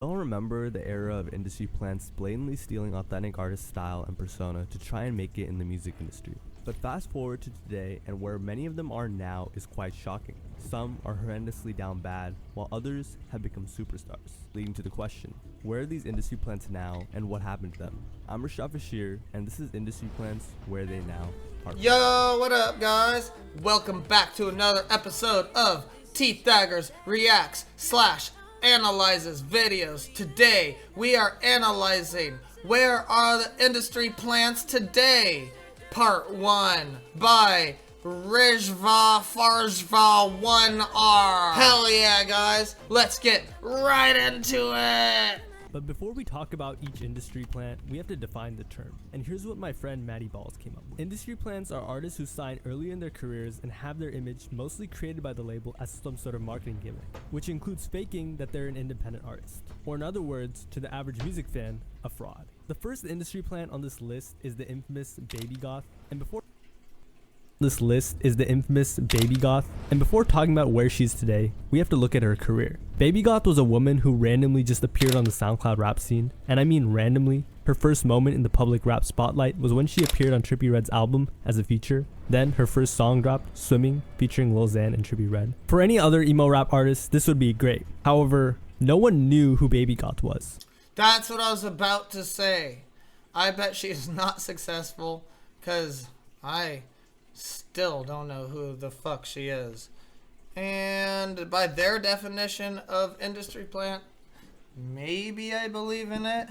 Don't remember the era of industry plants blatantly stealing authentic artist style and persona to try and make it in the music industry. But fast forward to today, and where many of them are now is quite shocking. Some are horrendously down bad, while others have become superstars, leading to the question, where are these industry plants now, and what happened to them? I'm Rashad Bashir, and this is Industry Plants, Where They Now Are. Yo, what up, guys? Welcome back to another episode of Teethdaggers Reacts / Analyzes videos. Today, we are analyzing Where Are the Industry Plants Today? Part 1 by Rijva Farjva 1R. Hell yeah, guys. Let's get right into it. But before we talk about each industry plant, we have to define the term. And here's what my friend Maddie Balls came up with. Industry plants are artists who sign early in their careers and have their image mostly created by the label as some sort of marketing gimmick, which includes faking that they're an independent artist. Or in other words, to the average music fan, a fraud. The first industry plant on this list is the infamous Baby Goth. And before talking about where she's today, we have to look at her career. Baby Goth was a woman who randomly just appeared on the SoundCloud rap scene, and I mean randomly. Her first moment in the public rap spotlight was when she appeared on Trippie Redd's album as a feature. Then her first song dropped, Swimming, featuring Lil Xan and Trippie Redd. For any other emo rap artist, this would be great. However, no one knew who Baby Goth was. That's what I was about to say. I bet she's not successful, because I still don't know who the fuck she is. And by their definition of industry plant, maybe I believe in it.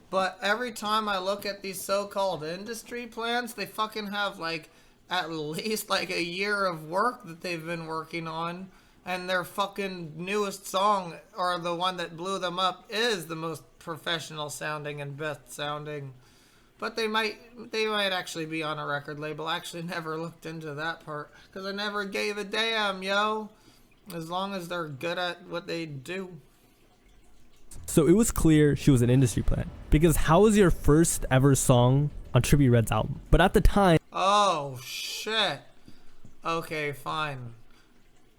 But every time I look at these so-called industry plants, they fucking have like at least like a year of work that they've been working on. And their fucking newest song, or the one that blew them up, is the most professional sounding and best sounding. But they might actually be on a record label. I actually never looked into that part, because I never gave a damn, yo. As long as they're good at what they do. So it was clear she was an industry plant, because how was your first ever song on Trippie Redd's album? But at the time... Oh, shit. Okay, fine.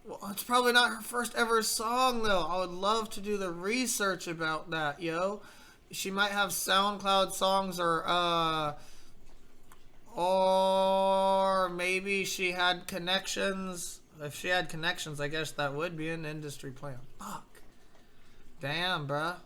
Well, it's probably not her first ever song, though. I would love to do the research about that, yo. She might have SoundCloud songs, or maybe she had connections. If she had connections, I guess that would be an industry plant. Fuck. Damn, bruh.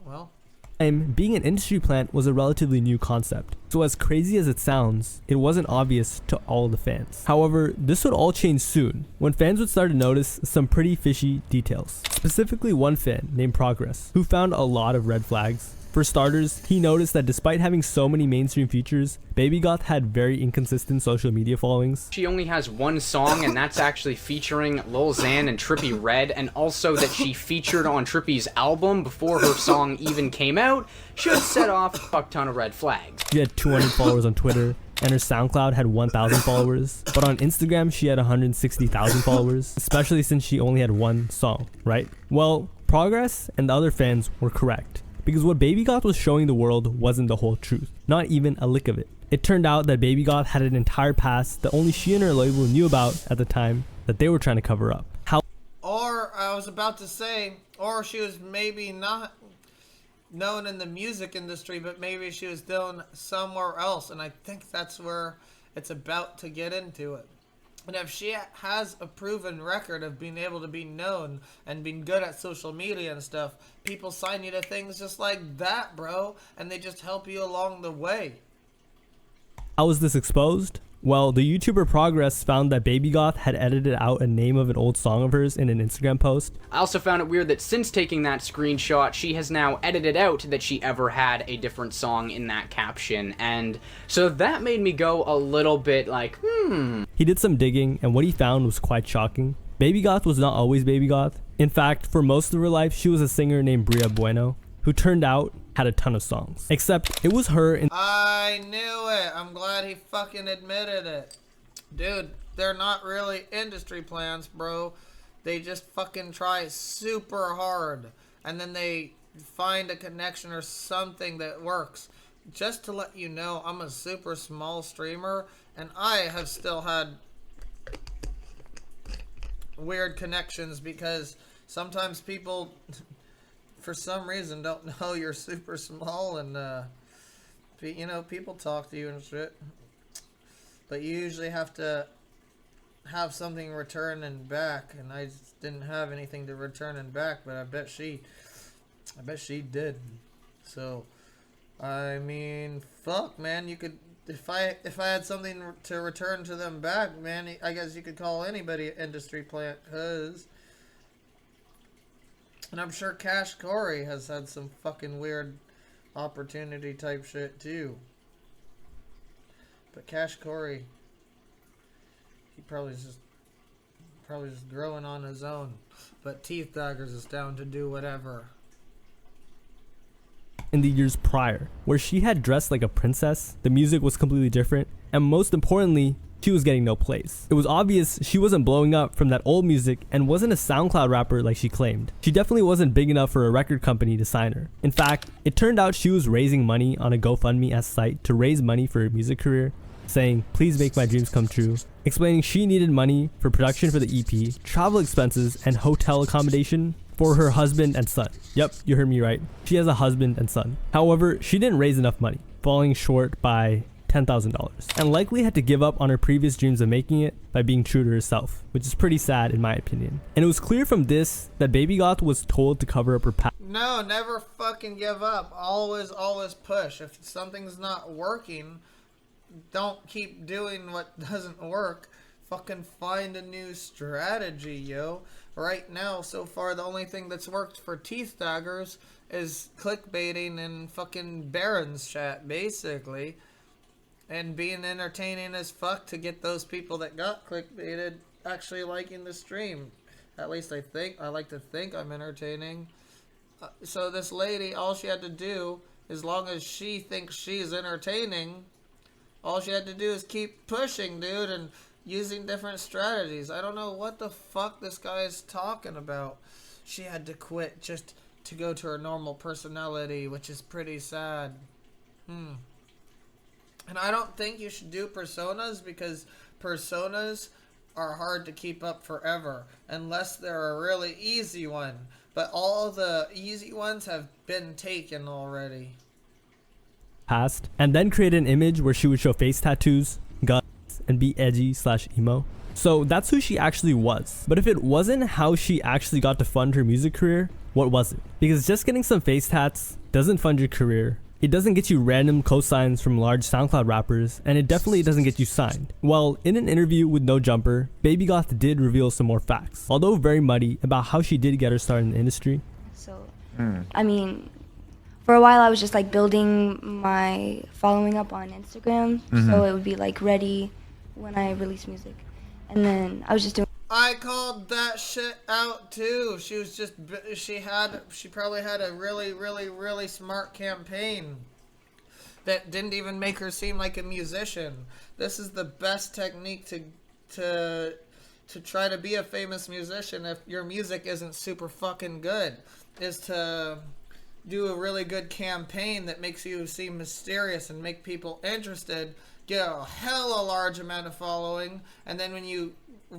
Well, being an industry plant was a relatively new concept. So as crazy as it sounds, it wasn't obvious to all the fans. However, this would all change soon, when fans would start to notice some pretty fishy details. Specifically one fan named Progress, who found a lot of red flags. For starters, he noticed that despite having so many mainstream features, Baby Goth had very inconsistent social media followings. She only has one song, and that's actually featuring Lil Xan and Trippie Redd, and also that she featured on Trippie's album before her song even came out should set off a fuck ton of red flags. She had 200 followers on Twitter, and her SoundCloud had 1,000 followers, but on Instagram she had 160,000 followers, especially since she only had one song, right? Well, Progress and the other fans were correct, because what Baby Goth was showing the world wasn't the whole truth, not even a lick of it. It turned out that Baby Goth had an entire past that only she and her label knew about at the time that they were trying to cover up. or I was about to say, or she was maybe not known in the music industry, but maybe she was known somewhere else, and I think that's where it's about to get into it. And if she has a proven record of being able to be known and being good at social media and stuff, people sign you to things just like that, bro, and they just help you along the way. How was this exposed? Well, the YouTuber Progress found that Baby Goth had edited out a name of an old song of hers in an Instagram post. I also found it weird that since taking that screenshot, she has now edited out that she ever had a different song in that caption, and so that made me go a little bit like, He did some digging, and what he found was quite shocking. Baby Goth was not always Baby Goth. In fact, for most of her life, she was a singer named Bria Bueno, who turned out had a ton of songs. Except it was her in... I knew it. I'm glad he fucking admitted it. Dude, they're not really industry plants, bro. They just fucking try super hard, and then they find a connection or something that works. Just to let you know, I'm a super small streamer, and I have still had weird connections because sometimes people, for some reason, don't know you're super small, and you know, people talk to you and shit, but you usually have to have something returning back, and I just didn't have anything to return and back, but I bet she did. So, I mean, fuck, man, you could, if I had something to return to them back, man, I guess you could call anybody an industry plant, cause, and I'm sure Cash Corey has had some fucking weird opportunity type shit too. But Cash Corey, he probably just growing on his own. But Teethdaggers is down to do whatever. In the years prior, where she had dressed like a princess, the music was completely different, and most importantly, she was getting no plays. It was obvious she wasn't blowing up from that old music and wasn't a SoundCloud rapper like she claimed. She definitely wasn't big enough for a record company to sign her. In fact, it turned out she was raising money on a GoFundMe site to raise money for her music career, saying, "Please make my dreams come true," explaining she needed money for production for the EP, travel expenses, and hotel accommodation for her husband and son. Yep, you heard me right. She has a husband and son. However, she didn't raise enough money, falling short by $10,000, and likely had to give up on her previous dreams of making it by being true to herself, which is pretty sad in my opinion. And it was clear from this that Baby Goth was told to cover up her past. No, never fucking give up. Always push. If something's not working, don't keep doing what doesn't work. Fucking find a new strategy, yo. Right now, so far, the only thing that's worked for Teethdaggers is clickbaiting and fucking Baron's chat, basically. And being entertaining as fuck to get those people that got clickbaited actually liking the stream. At least I think. I like to think I'm entertaining. So this lady, all she had to do, as long as she thinks she's entertaining, all she had to do is keep pushing, dude, and using different strategies. I don't know what the fuck this guy is talking about. She had to quit just to go to her normal personality, which is pretty sad. And I don't think you should do personas, because personas are hard to keep up forever, unless they're a really easy one. But all the easy ones have been taken already. Past, and then create an image where she would show face tattoos, guns, and be edgy/emo. So that's who she actually was. But if it wasn't how she actually got to fund her music career, what was it? Because just getting some face tats doesn't fund your career. It doesn't get you random cosigns from large SoundCloud rappers, and it definitely doesn't get you signed. Well, in an interview with No Jumper, Baby Goth did reveal some more facts, although very muddy, about how she did get her start in the industry. So, I mean, for a while I was just like building my following up on Instagram, so it would be like ready when I release music. And then I was just doing. I called that shit out too. She was just, she probably had a really smart campaign that didn't even make her seem like a musician. This is the best technique to try to be a famous musician if your music isn't super fucking good, is to do a really good campaign that makes you seem mysterious and make people interested, get a hella large amount of following, and then when you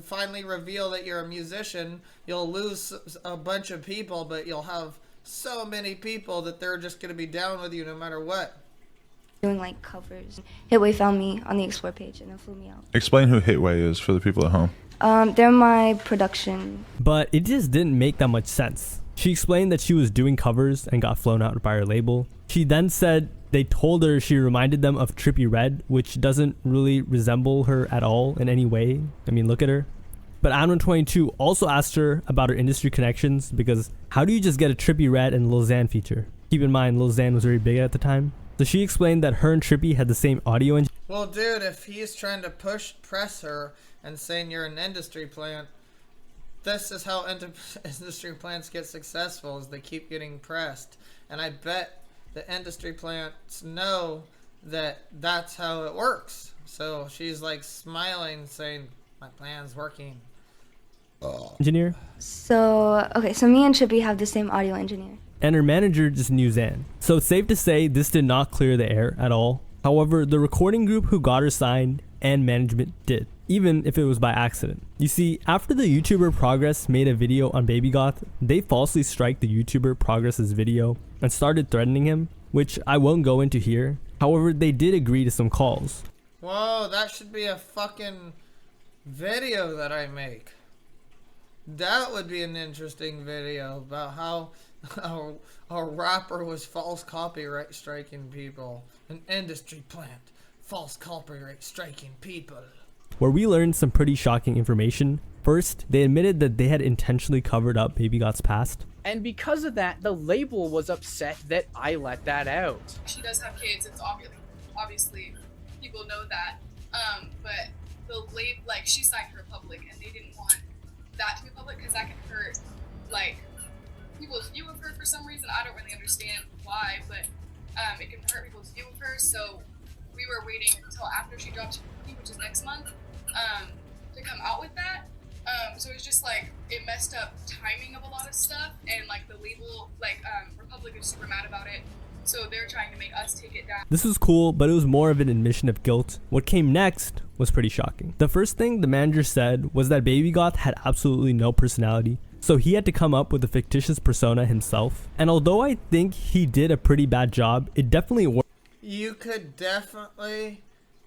finally reveal that you're a musician, you'll lose a bunch of people, but you'll have so many people that they're just going to be down with you no matter what. Doing like covers. Hitway found me on the Explore page and then flew me out. Explain who Hitway is for the people at home. They're my production. But it just didn't make that much sense. She explained that she was doing covers and got flown out by her label. She then said they told her she reminded them of Trippie Redd, which doesn't really resemble her at all in any way. I mean, look at her. But Admin22 also asked her about her industry connections, because how do you just get a Trippie Redd and Lil Xan feature? Keep in mind, Lil Xan was very big at the time. So she explained that her and Trippie had the same audio engineer. Well, dude, if he's trying to press her and saying you're an industry plant, this is how industry plants get successful, is they keep getting pressed. And I bet the industry plants know that that's how it works. So she's like smiling, saying, my plan's working. Engineer. So, okay, so me and Trippie have the same audio engineer. And her manager just knew Xan. So it's safe to say this did not clear the air at all. However, the recording group who got her signed and management did. even if it was by accident. You see, after the YouTuber Progress made a video on Baby Goth, they falsely striked the YouTuber Progress's video and started threatening him, which I won't go into here. However, they did agree to some calls. Whoa, that should be a fucking video that I make. That would be an interesting video about how a rapper was false copyright striking people. An industry plant, false copyright striking people. Where we learned some pretty shocking information. First, they admitted that they had intentionally covered up Baby Goth's past. And because of that, the label was upset that I let that out. She does have kids. It's obviously people know that. But the label, like, she signed her public, and they didn't want that to be public because that can hurt, like, people's view of her for some reason. I don't really understand why, but it can hurt people's view of her. So we were waiting until after she drops her movie, which is next month, to come out with that. So it's just like it messed up timing of a lot of stuff, and like the label, like Republic is super mad about it. So they're trying to make us take it down. This was cool, but it was more of an admission of guilt. What came next was pretty shocking. The first thing the manager said was that Baby Goth had absolutely no personality, so he had to come up with a fictitious persona himself. And although I think he did a pretty bad job, it definitely worked. You could definitely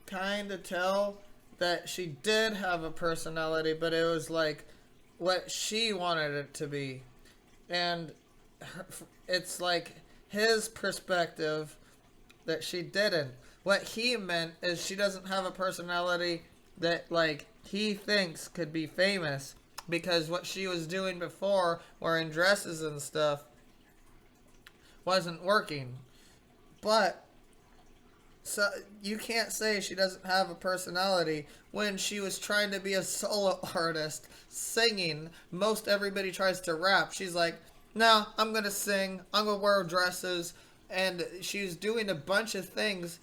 kind of tell that she did have a personality, but it was like what she wanted it to be. And it's like his perspective that she didn't. What he meant is she doesn't have a personality that like he thinks could be famous, because what she was doing before, wearing dresses and stuff, wasn't working. But so you can't say she doesn't have a personality when she was trying to be a solo artist singing. Most everybody tries to rap. She's like, no, I'm gonna sing, I'm gonna wear dresses. And she was doing a bunch of things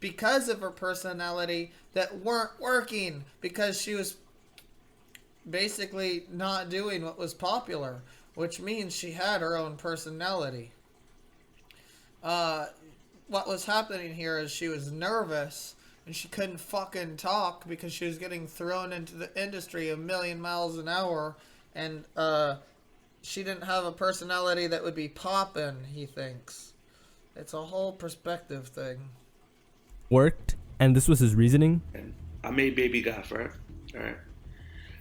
because of her personality that weren't working, because she was basically not doing what was popular, which means she had her own personality. What was happening here is she was nervous and she couldn't fucking talk because she was getting thrown into the industry a million miles an hour, and she didn't have a personality that would be poppin', he thinks. It's a whole perspective thing. Worked, and this was his reasoning. And I made Baby Goth, right? Alright.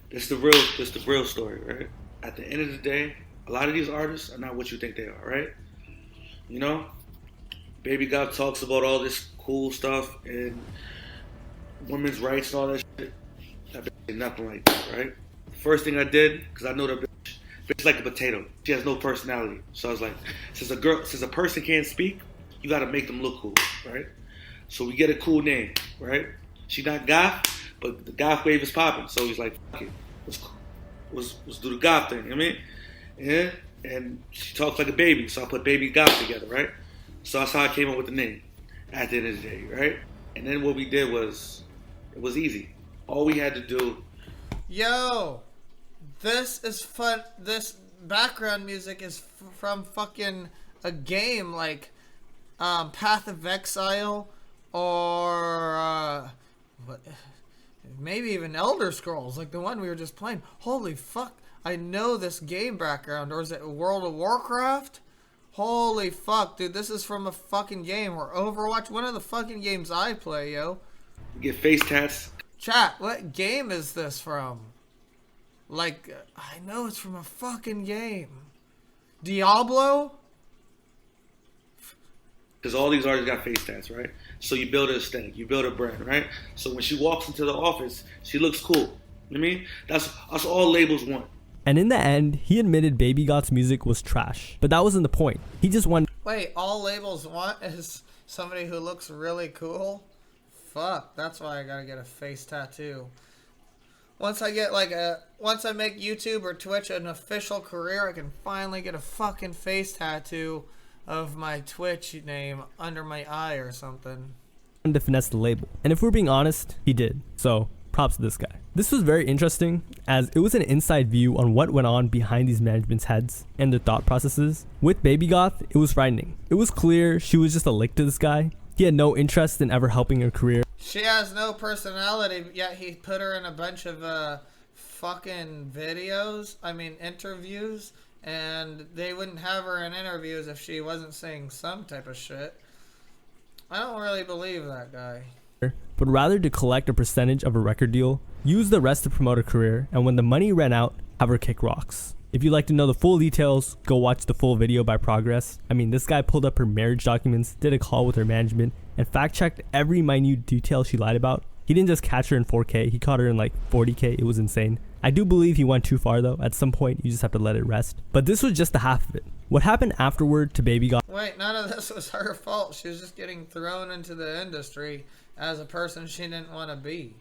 This is the real story, right? At the end of the day, a lot of these artists are not what you think they are, right? You know? Baby Goth talks about all this cool stuff and women's rights and all that shit. That bitch ain't nothing like that, right? First thing I did, because I know that bitch like a potato. She has no personality. So I was like, since a person can't speak, you gotta make them look cool, right? So we get a cool name, right? She not goth, but the goth wave is popping. So he's like, fuck it, let's do the goth thing, you know what I mean? Yeah, and she talks like a baby, so I put Baby Goth together, right? So that's how I came up with the name at the end of the day, right? And then what we did was, it was easy. All we had to do. Yo, this is fun. This background music is from fucking a game like Path of Exile, or maybe even Elder Scrolls, like the one we were just playing. Holy fuck, I know this game background. Or is it World of Warcraft? Holy fuck, dude, this is from a fucking game. Or Overwatch, one of the fucking games I play, yo. We get face tats. Chat, what game is this from? Like, I know it's from a fucking game. Diablo? Because all these artists got face tats, right? So you build an aesthetic, you build a brand, right? So when she walks into the office, she looks cool. You know what I mean? That's all labels want. And in the end, he admitted Baby Goth's music was trash. But that wasn't the point. He just wanted... Wait, all labels want is somebody who looks really cool? Fuck, that's why I gotta get a face tattoo. Once I make YouTube or Twitch an official career, I can finally get a fucking face tattoo of my Twitch name under my eye or something. to finesse the label. And if we're being honest, he did. So props to this guy. This was very interesting as it was an inside view on what went on behind these management's heads and their thought processes. With Baby Goth, it was frightening. It was clear she was just a lick to this guy. He had no interest in ever helping her career. She has no personality, yet he put her in a bunch of fucking videos. I mean, interviews. And they wouldn't have her in interviews if she wasn't saying some type of shit. I don't really believe that guy. But rather to collect a percentage of a record deal, use the rest to promote her career, and when the money ran out, have her kick rocks. If you'd like to know the full details, go watch the full video by Progress. I mean, this guy pulled up her marriage documents, did a call with her management, and fact-checked every minute detail she lied about. He didn't just catch her in 4K, he caught her in like 40K, it was insane. I do believe he went too far though, at some point you just have to let it rest. But this was just the half of it. What happened afterward to Baby Goth? Wait, none of this was her fault. She was just getting thrown into the industry as a person she didn't want to be.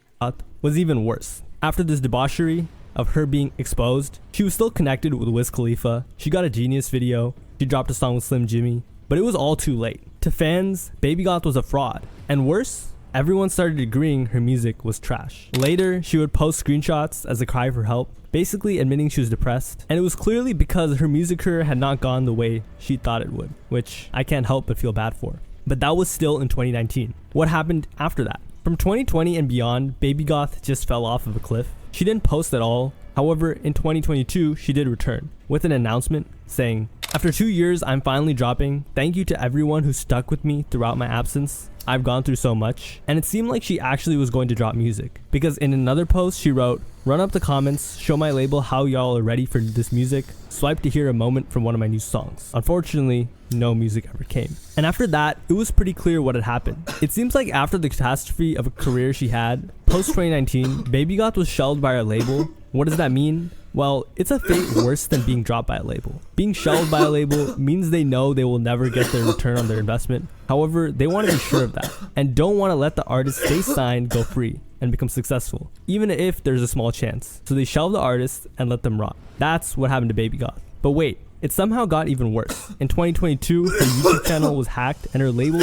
Was even worse. After this debauchery of her being exposed, she was still connected with Wiz Khalifa. She got a Genius video, she dropped a song with Slim Jimmy, but it was all too late. To fans, Baby Goth was a fraud. And worse, everyone started agreeing her music was trash. Later, she would post screenshots as a cry for help, basically admitting she was depressed, and it was clearly because her music career had not gone the way she thought it would, which I can't help but feel bad for. But that was still in 2019. What happened after that? From 2020 and beyond, Baby Goth just fell off of a cliff. She didn't post at all. However, in 2022, she did return with an announcement saying, "After 2 years, I'm finally dropping. Thank you to everyone who stuck with me throughout my absence. I've gone through so much." And it seemed like she actually was going to drop music, because in another post she wrote, "Run up the comments, show my label how y'all are ready for this music, swipe to hear a moment from one of my new songs." Unfortunately, no music ever came. And after that, it was pretty clear what had happened. It seems like after the catastrophe of a career she had, post 2019, Baby Goth was shelved by her label. What does that mean? Well, it's a fate worse than being dropped by a label. Being shelved by a label means they know they will never get their return on their investment. However, they want to be sure of that and don't want to let the artist they signed go free and become successful, even if there's a small chance. So they shelve the artist and let them rot. That's what happened to Baby Goth. But wait, it somehow got even worse. In 2022, her YouTube channel was hacked and her label...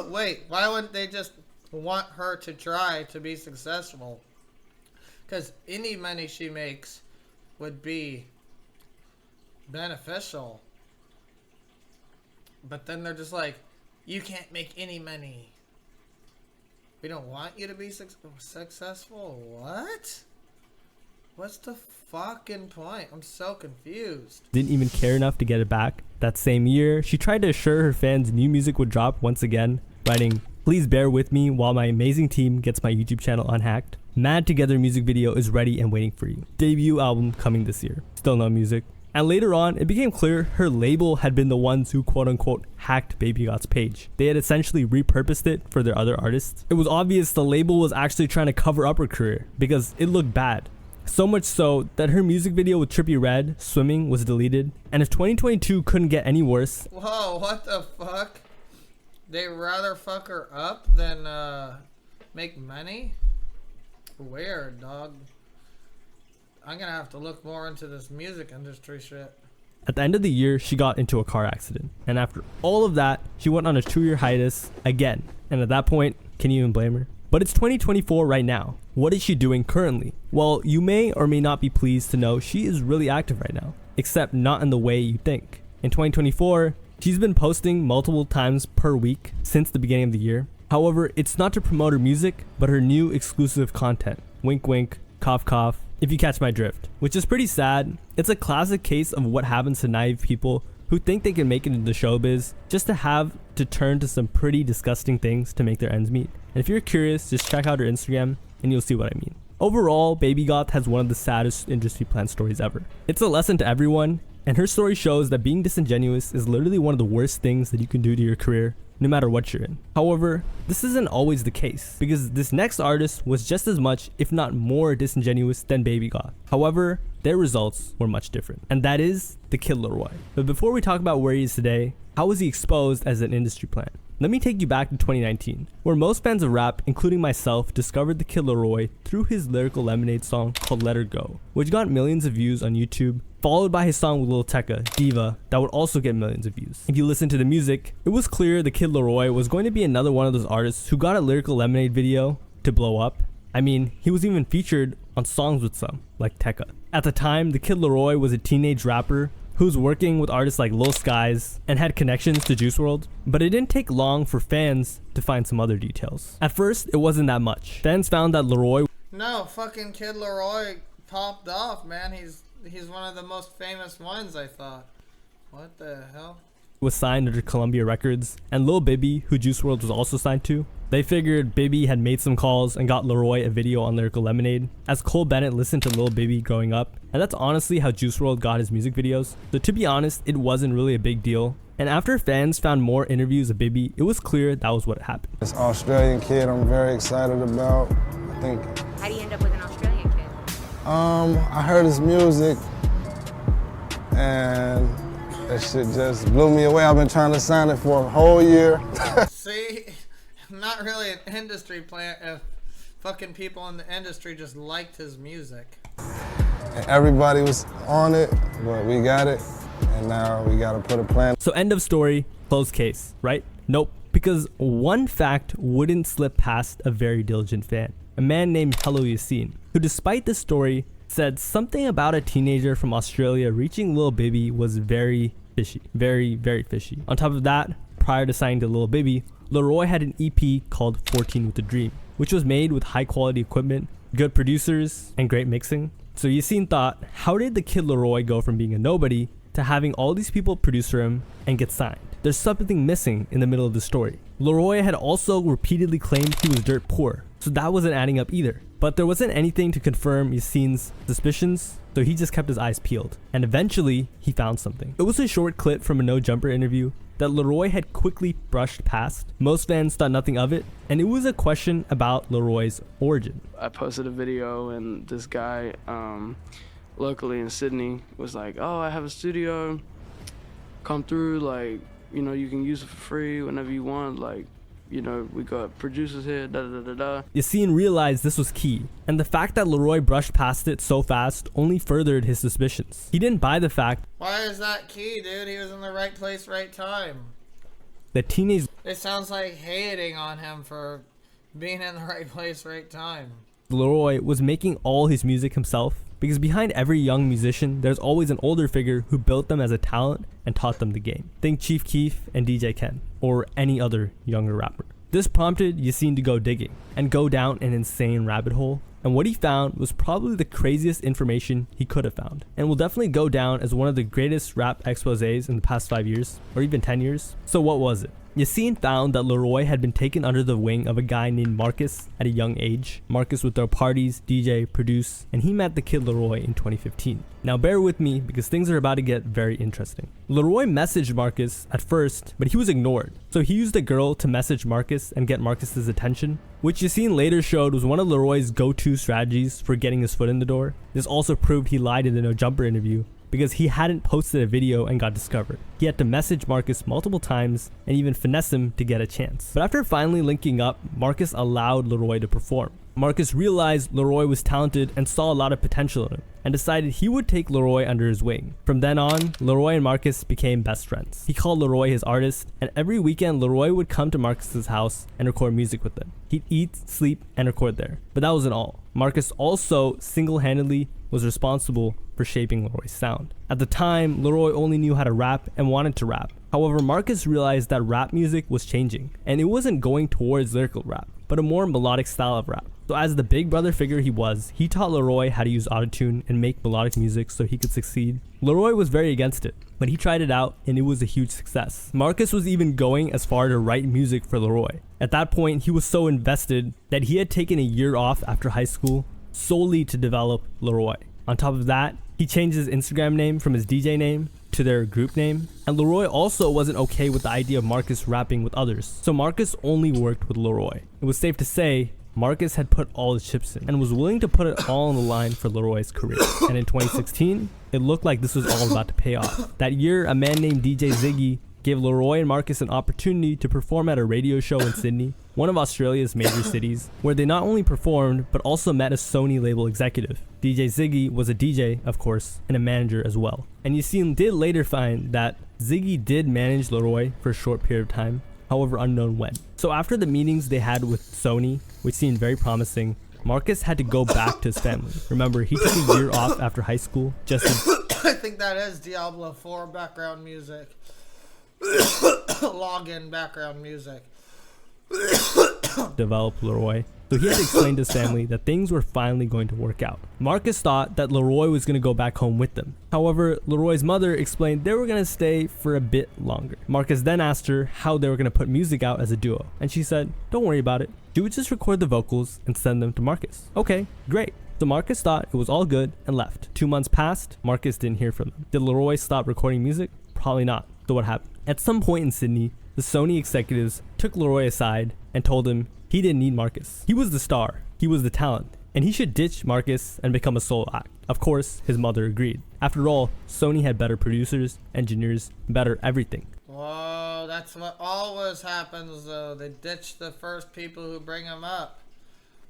Wait, why wouldn't they just want her to try to be successful? Because any money she makes would be beneficial. But then they're just like, you can't make any money. We don't want you to be successful? What? What's the fucking point? I'm so confused. Didn't even care enough to get it back. That same year, she tried to assure her fans new music would drop once again, writing, "Please bear with me while my amazing team gets my YouTube channel unhacked. Mad Together music video is ready and waiting for you. Debut album coming this year." Still no music. And later on, it became clear her label had been the ones who quote-unquote hacked Baby Goth's page. They had essentially repurposed it for their other artists. It was obvious the label was actually trying to cover up her career because it looked bad. So much so that her music video with Trippie Redd, Swimming, was deleted. And if 2022 couldn't get any worse... Whoa, what the fuck? They'd rather fuck her up than make money? Weird, dog. I'm gonna have to look more into this music industry shit. At the end of the year, she got into a car accident. And after all of that, she went on a 2-year hiatus again. And at that point, can you even blame her? But it's 2024 right now. What is she doing currently? Well, you may or may not be pleased to know she is really active right now, except not in the way you think. In 2024, she's been posting multiple times per week since the beginning of the year. However, it's not to promote her music, but her new exclusive content. Wink wink, cough cough, if you catch my drift. Which is pretty sad. It's a classic case of what happens to naive people who think they can make it into showbiz just to have to turn to some pretty disgusting things to make their ends meet. And if you're curious, just check out her Instagram and you'll see what I mean. Overall, Baby Goth has one of the saddest industry plant stories ever. It's a lesson to everyone, and her story shows that being disingenuous is literally one of the worst things that you can do to your career, no matter what you're in. However, this isn't always the case, because this next artist was just as much, if not more, disingenuous than Baby Goth. However, their results were much different, and that is the Kid Laroi. But before we talk about where he is today, how was he exposed as an industry plant? Let me take you back to 2019, where most fans of rap, including myself, discovered the Kid Laroi through his Lyrical Lemonade song called Let Her Go, which got millions of views on YouTube, followed by his song with Lil Tecca, Diva, that would also get millions of views. If you listen to the music, it was clear the Kid Laroi was going to be another one of those artists who got a Lyrical Lemonade video to blow up. I mean, he was even featured on songs with some, like Tecca. At the time, the Kid Laroi was a teenage rapper who was working with artists like Lil Skies and had connections to Juice WRLD, but it didn't take long for fans to find some other details. At first, it wasn't that much. Fans found that Leroy No, fucking Kid Leroy popped off, man. He's one of the most famous ones, I thought. What the hell? was signed under Columbia Records, and Lil Bibby, who Juice WRLD was also signed to. They figured Bibby had made some calls and got Leroy a video on Lyrical Lemonade, as Cole Bennett listened to Lil Bibby growing up, and that's honestly how Juice WRLD got his music videos. So to be honest, it wasn't really a big deal. And after fans found more interviews of Bibby, it was clear that was what happened. This Australian kid I'm very excited about. I think. How do you end up with an Australian kid? I heard his music and that shit just blew me away. I've been trying to sign it for a whole year. See, not really an industry plant if fucking people in the industry just liked his music. And everybody was on it, but we got it, and now we gotta put a plan. So end of story, closed case, right? Nope, because one fact wouldn't slip past a very diligent fan. A man named Hello Yassine, who despite this story, said something about a teenager from Australia reaching Lil Bibby was very fishy. Very, very fishy. On top of that, prior to signing to Lil Bibby, Leroy had an EP called 14 with a Dream, which was made with high quality equipment, good producers, and great mixing. So Yassine thought, how did the kid Leroy go from being a nobody to having all these people produce for him and get signed? There's something missing in the middle of the story. Leroy had also repeatedly claimed he was dirt poor, so that wasn't adding up either. But there wasn't anything to confirm Yassine's suspicions, so he just kept his eyes peeled. And eventually, he found something. It was a short clip from a No Jumper interview that Leroy had quickly brushed past. Most fans thought nothing of it, and it was a question about Leroy's origin. I posted a video and this guy locally in Sydney was like, oh, I have a studio, come through, like, you know, you can use it for free whenever you want, like, you know, we got producers here, da-da-da-da-da. Yassine realized this was key, and the fact that Leroy brushed past it so fast only furthered his suspicions. He didn't buy the fact Why is that key, dude? He was in the right place, right time. that teenage It sounds like hating on him for being in the right place, right time. Leroy was making all his music himself, because behind every young musician, there's always an older figure who built them as a talent and taught them the game. Think Chief Keef and DJ Ken, or any other younger rapper. This prompted Yassine to go digging and go down an insane rabbit hole, and what he found was probably the craziest information he could have found, and will definitely go down as one of the greatest rap exposés in the past 5 years, or even 10 years. So what was it? Yassine found that Leroy had been taken under the wing of a guy named Marcus at a young age. Marcus would throw parties, DJ, produce, and he met the kid Leroy in 2015. Now bear with me because things are about to get very interesting. Leroy messaged Marcus at first, but he was ignored. So he used a girl to message Marcus and get Marcus's attention, which Yassine later showed was one of Leroy's go-to strategies for getting his foot in the door. This also proved he lied in the No Jumper interview, because he hadn't posted a video and got discovered. He had to message Marcus multiple times and even finesse him to get a chance. But after finally linking up, Marcus allowed Leroy to perform. Marcus realized Leroy was talented and saw a lot of potential in him, and decided he would take Leroy under his wing. From then on, Leroy and Marcus became best friends. He called Leroy his artist, and every weekend Leroy would come to Marcus's house and record music with them. He'd eat, sleep, and record there. But that wasn't all. Marcus also single-handedly was responsible for shaping Leroy's sound. At the time, Leroy only knew how to rap and wanted to rap. However, Marcus realized that rap music was changing, and it wasn't going towards lyrical rap, but a more melodic style of rap. So as the big brother figure he was, he taught Leroy how to use autotune and make melodic music so he could succeed. Leroy was very against it, but he tried it out and it was a huge success. Marcus was even going as far to write music for Leroy. At that point, he was so invested that he had taken a year off after high school solely to develop Leroy. On top of that, he changed his Instagram name from his DJ name to their group name, and Leroy also wasn't okay with the idea of Marcus rapping with others, so Marcus only worked with Leroy. It was safe to say Marcus had put all his chips in and was willing to put it all on the line for Leroy's career. And in 2016, it looked like this was all about to pay off. That year, a man named DJ Ziggy gave Leroy and Marcus an opportunity to perform at a radio show in Sydney, one of Australia's major cities, where they not only performed, but also met a Sony label executive. DJ Ziggy was a DJ, of course, and a manager as well. And Yassine did later find that Ziggy did manage Leroy for a short period of time, however unknown when. So after the meetings they had with Sony, which seemed very promising, Marcus had to go back to his family. Remember, he took a year off after high school just to I think that is Diablo 4 background music. Login background music. Develop Leroy. So he had to explain to his family that things were finally going to work out. Marcus thought that Leroy was going to go back home with them. However, Leroy's mother explained they were going to stay for a bit longer. Marcus then asked her how they were going to put music out as a duo, and she said, don't worry about it. She would just record the vocals and send them to Marcus. Okay, great. So Marcus thought it was all good and left. 2 months passed, Marcus didn't hear from them. Did Leroy stop recording music? Probably not. So what happened? At some point in Sydney, the Sony executives took Leroy aside and told him he didn't need Marcus. He was the star, he was the talent, and he should ditch Marcus and become a solo act. Of course, his mother agreed. After all, Sony had better producers, engineers, better everything. Whoa, that's what always happens though. They ditch the first people who bring them up.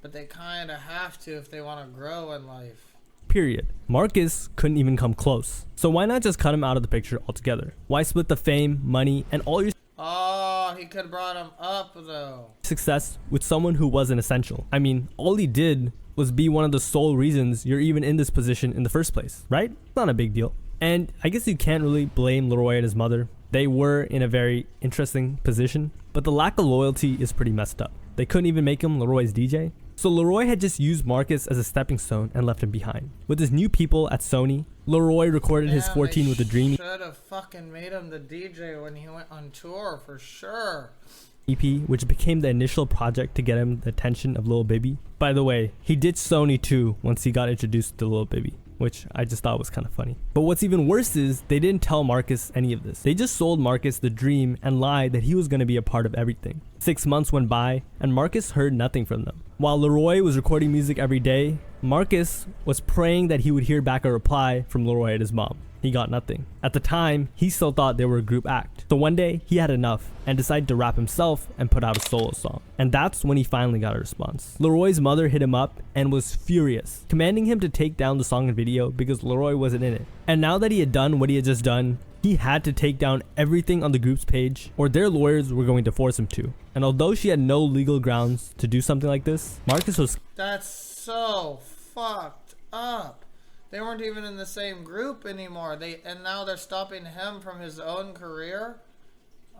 But they kind of have to if they want to grow in life. Period. Marcus couldn't even come close. So why not just cut him out of the picture altogether? Why split the fame, money, and all your Oh, he could have brought him up though. success with someone who wasn't essential? I mean, all he did was be one of the sole reasons you're even in this position in the first place, right? It's not a big deal. And I guess you can't really blame Leroy and his mother. They were in a very interesting position, but the lack of loyalty is pretty messed up. They couldn't even make him Leroy's DJ. So Leroy had just used Marcus as a stepping stone and left him behind. With his new people at Sony, Leroy recorded his 14 with a Dream should have fucking made him the DJ when he went on tour for sure. EP, which became the initial project to get him the attention of Lil Baby. By the way, he ditched Sony too once he got introduced to Lil Baby, which I just thought was kind of funny. But what's even worse is they didn't tell Marcus any of this. They just sold Marcus the dream and lied that he was going to be a part of everything. 6 months went by and Marcus heard nothing from them. While Leroy was recording music every day, Marcus was praying that he would hear back a reply from Leroy and his mom. He got nothing. At the time, he still thought they were a group act. So one day, he had enough and decided to rap himself and put out a solo song. And that's when he finally got a response. Leroy's mother hit him up and was furious, commanding him to take down the song and video because Leroy wasn't in it. And now that he had done what he had just done, he had to take down everything on the group's page or their lawyers were going to force him to. And although she had no legal grounds to do something like this, Marcus was... That's so fucked up. They weren't even in the same group anymore. And now they're stopping him from his own career.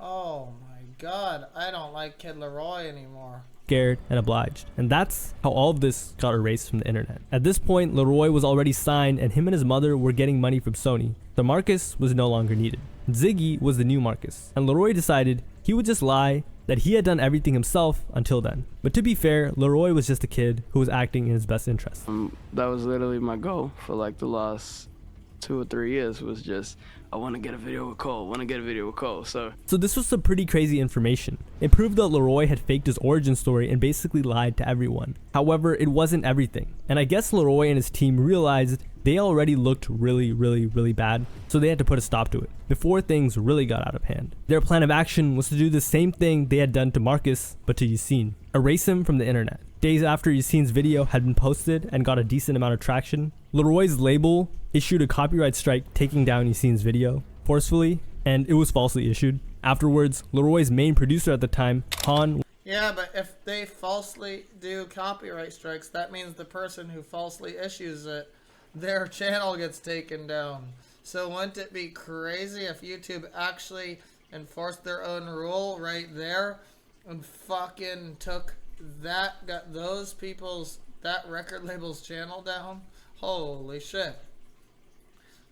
Oh my god, I don't like Kid Leroy anymore. Scared and obliged. And that's how all of this got erased from the internet. At this point, Leroy was already signed and him and his mother were getting money from Sony. So Marcus was no longer needed. Ziggy was the new Marcus. And Leroy decided he would just lie that he had done everything himself until then. But to be fair, Leroy was just a kid who was acting in his best interest. That was literally my goal for like the last 2 or 3 years, was just, I want to get a video with Cole, So this was some pretty crazy information. It proved that Leroy had faked his origin story and basically lied to everyone. However, it wasn't everything. And I guess Leroy and his team realized they already looked really bad, so they had to put a stop to it before things really got out of hand. Their plan of action was to do the same thing they had done to Marcus, but to Yassine. Erase him from the internet. Days after Yassine's video had been posted and got a decent amount of traction, Leroy's label issued a copyright strike taking down Yassine's video forcefully, and it was falsely issued. Afterwards, Leroy's main producer at the time, Han... Yeah, but if they falsely do copyright strikes, that means the person who falsely issues it, their channel gets taken down. So wouldn't it be crazy if YouTube actually enforced their own rule right there and fucking took that, got those people's, that record label's channel down? Holy shit.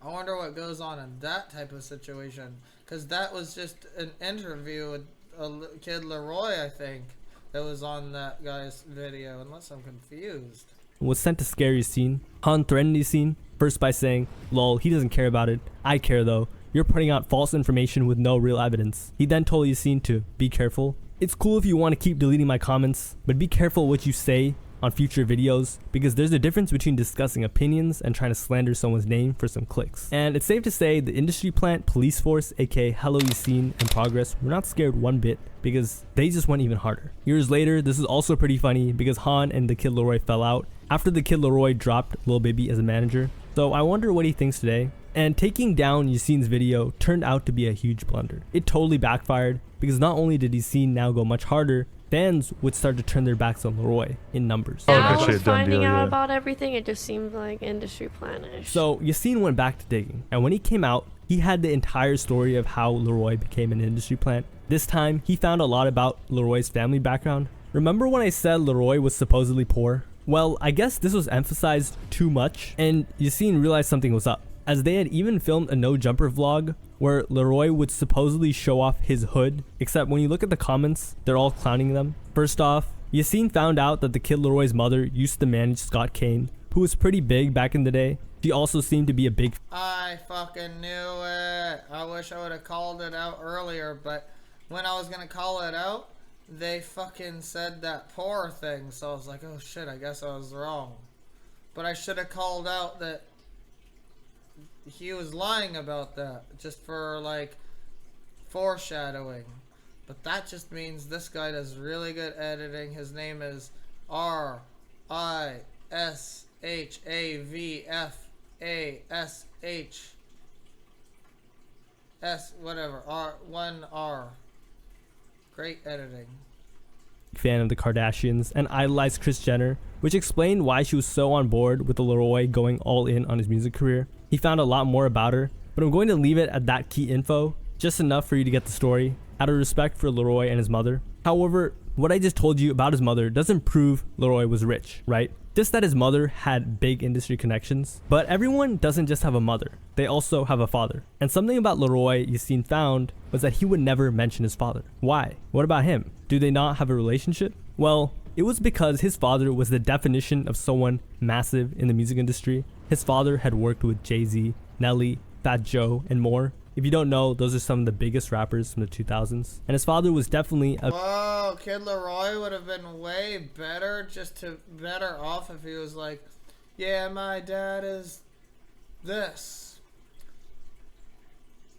I wonder what goes on in that type of situation, because that was just an interview with Kid Leroy, I think, that was on that guy's video, unless I'm confused. Was sent to scare Yassine. Han threatened Yassine, first by saying, lol, he doesn't care about it. I care though. You're putting out false information with no real evidence. He then told Yassine to be careful. It's cool if you want to keep deleting my comments, but be careful what you say on future videos, because there's a difference between discussing opinions and trying to slander someone's name for some clicks. And it's safe to say the industry plant, police force, aka Hello Yassine and Progress, were not scared one bit, because they just went even harder. Years later, this is also pretty funny because Han and the Kid Leroy fell out after the Kid Leroy dropped Lil Baby as a manager. So I wonder what he thinks today. And taking down Yassine's video turned out to be a huge blunder. It totally backfired because not only did Yassine now go much harder, fans would start to turn their backs on Leroy in numbers. Now actually a with done finding deal, out yeah. about everything, it just seemed like industry planish. So Yassine went back to digging, and when he came out, he had the entire story of how Leroy became an industry plant. This time, he found a lot about Leroy's family background. Remember when I said Leroy was supposedly poor? Well, I guess this was emphasized too much, and Yassine realized something was up, as they had even filmed a no jumper vlog where Leroy would supposedly show off his hood, except when you look at the comments, they're all clowning them. First off, Yassine found out that the Kid Leroy's mother used to manage Scott Kane, who was pretty big back in the day. She also seemed to be a big... I fucking knew it. I wish I would have called it out earlier, but when I was gonna call it out, they fucking said that poor thing, so I was like, oh shit, I guess I was wrong. But I should have called out that he was lying about that, just for like foreshadowing. But that just means this guy does really good editing. His name is RISHAVFASHS whatever, R1R. Great editing. fan of the Kardashians and idolized Kris Jenner, which explained why she was so on board with the Leroy going all in on his music career. He found a lot more about her, but I'm going to leave it at that key info, just enough for you to get the story, out of respect for Leroy and his mother. However, what I just told you about his mother doesn't prove Leroy was rich, right? Just that his mother had big industry connections. But everyone doesn't just have a mother, they also have a father. And something about Leroy Yassine found was that he would never mention his father. Why? What about him? Do they not have a relationship? Well, it was because his father was the definition of someone massive in the music industry. His father had worked with Jay-Z, Nelly, Fat Joe, and more. If you don't know, those are some of the biggest rappers from the 2000s. And his father was definitely a... Whoa, Kid Leroy would have been way better, better off if he was like, yeah, my dad is this.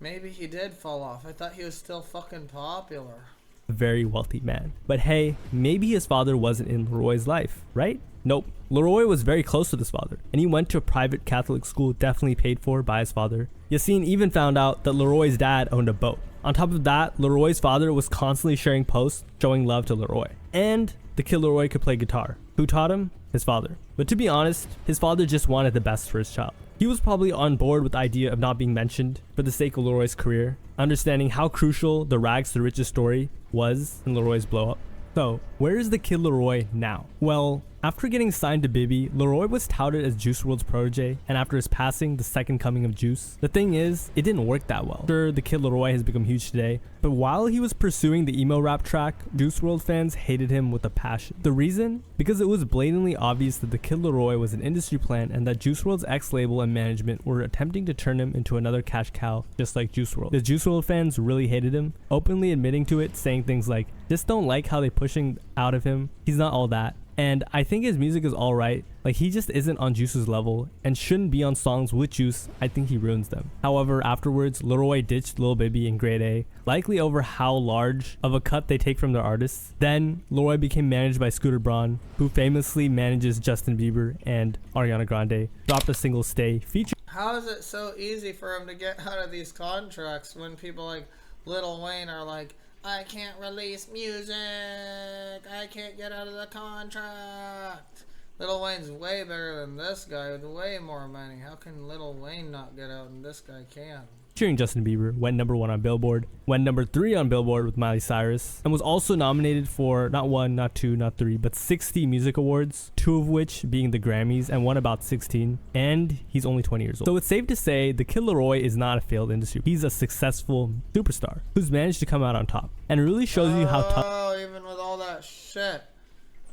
Maybe he did fall off. I thought he was still fucking popular. very wealthy man. But hey, maybe his father wasn't in Leroy's life, right? Nope. Leroy was very close with his father, and he went to a private Catholic school definitely paid for by his father. Yassine even found out that Leroy's dad owned a boat. On top of that, Leroy's father was constantly sharing posts showing love to Leroy. And the kid Leroy could play guitar. Who taught him? His father. But to be honest, his father just wanted the best for his child. He was probably on board with the idea of not being mentioned for the sake of Leroy's career, understanding how crucial the rags to riches story was in Leroy's blow up. So, where is the kid Leroy now? Well, after getting signed to Bibby, Leroy was touted as Juice WRLD's protege, and after his passing, the second coming of Juice. The thing is, it didn't work that well. Sure, the kid Leroy has become huge today, but while he was pursuing the emo rap track, Juice WRLD fans hated him with a passion. The reason? Because it was blatantly obvious that the kid Leroy was an industry plant and that Juice WRLD's ex-label and management were attempting to turn him into another cash cow, just like Juice WRLD. The Juice WRLD fans really hated him, openly admitting to it, saying things like, just don't like how they pushing out of him, he's not all that. And I think his music is alright, like he just isn't on Juice's level and shouldn't be on songs with Juice. I think he ruins them. However, afterwards, Leroy ditched Lil Bibby and Grade A, likely over how large of a cut they take from their artists. Then, Leroy became managed by Scooter Braun, who famously manages Justin Bieber and Ariana Grande, dropped a single Stay featuring... How is it so easy for him to get out of these contracts when people like Lil Wayne are like, I can't release music, I can't get out of the contract. Lil Wayne's way better than this guy with way more money. How can Lil Wayne not get out and this guy can? Featuring Justin Bieber, went number 1 on Billboard, went number 3 on Billboard with Miley Cyrus, and was also nominated for not 1, not 2, not 3, but 60 music awards, 2 of which being the Grammys and one about 16, and he's only 20 years old. So it's safe to say the kid Leroy is not a failed industry. He's a successful superstar who's managed to come out on top, and it really shows you how tough... Oh, even with all that shit.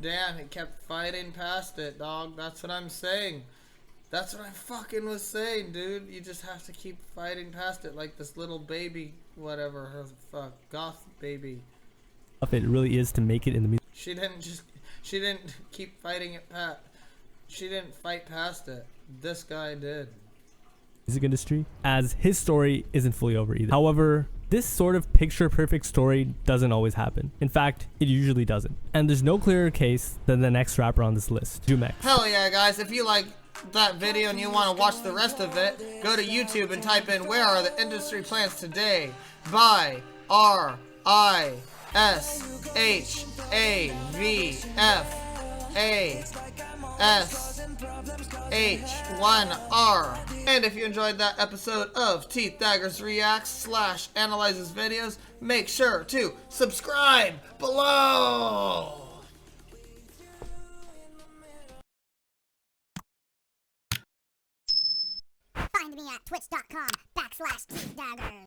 Damn, he kept fighting past it, dog. That's what I'm saying. That's what I fucking was saying, dude. You just have to keep fighting past it like this little baby, whatever her fuck, goth baby. It really is to make it in the music. She didn't keep fighting it she didn't fight past it. This guy did. Music industry, as his story isn't fully over either. However, this sort of picture-perfect story doesn't always happen. In fact, it usually doesn't. And there's no clearer case than the next rapper on this list, Jumex. Hell yeah, guys. If you like that video and you want to watch the rest of it, go to YouTube and type in Where Are the Industry Plants Today by R.I.P. SHAVFASH1R. And if you enjoyed that episode of Teethdaggers Reacts / Analyzes Videos, make sure to subscribe below. Find me at twitch.com/Teethdaggers.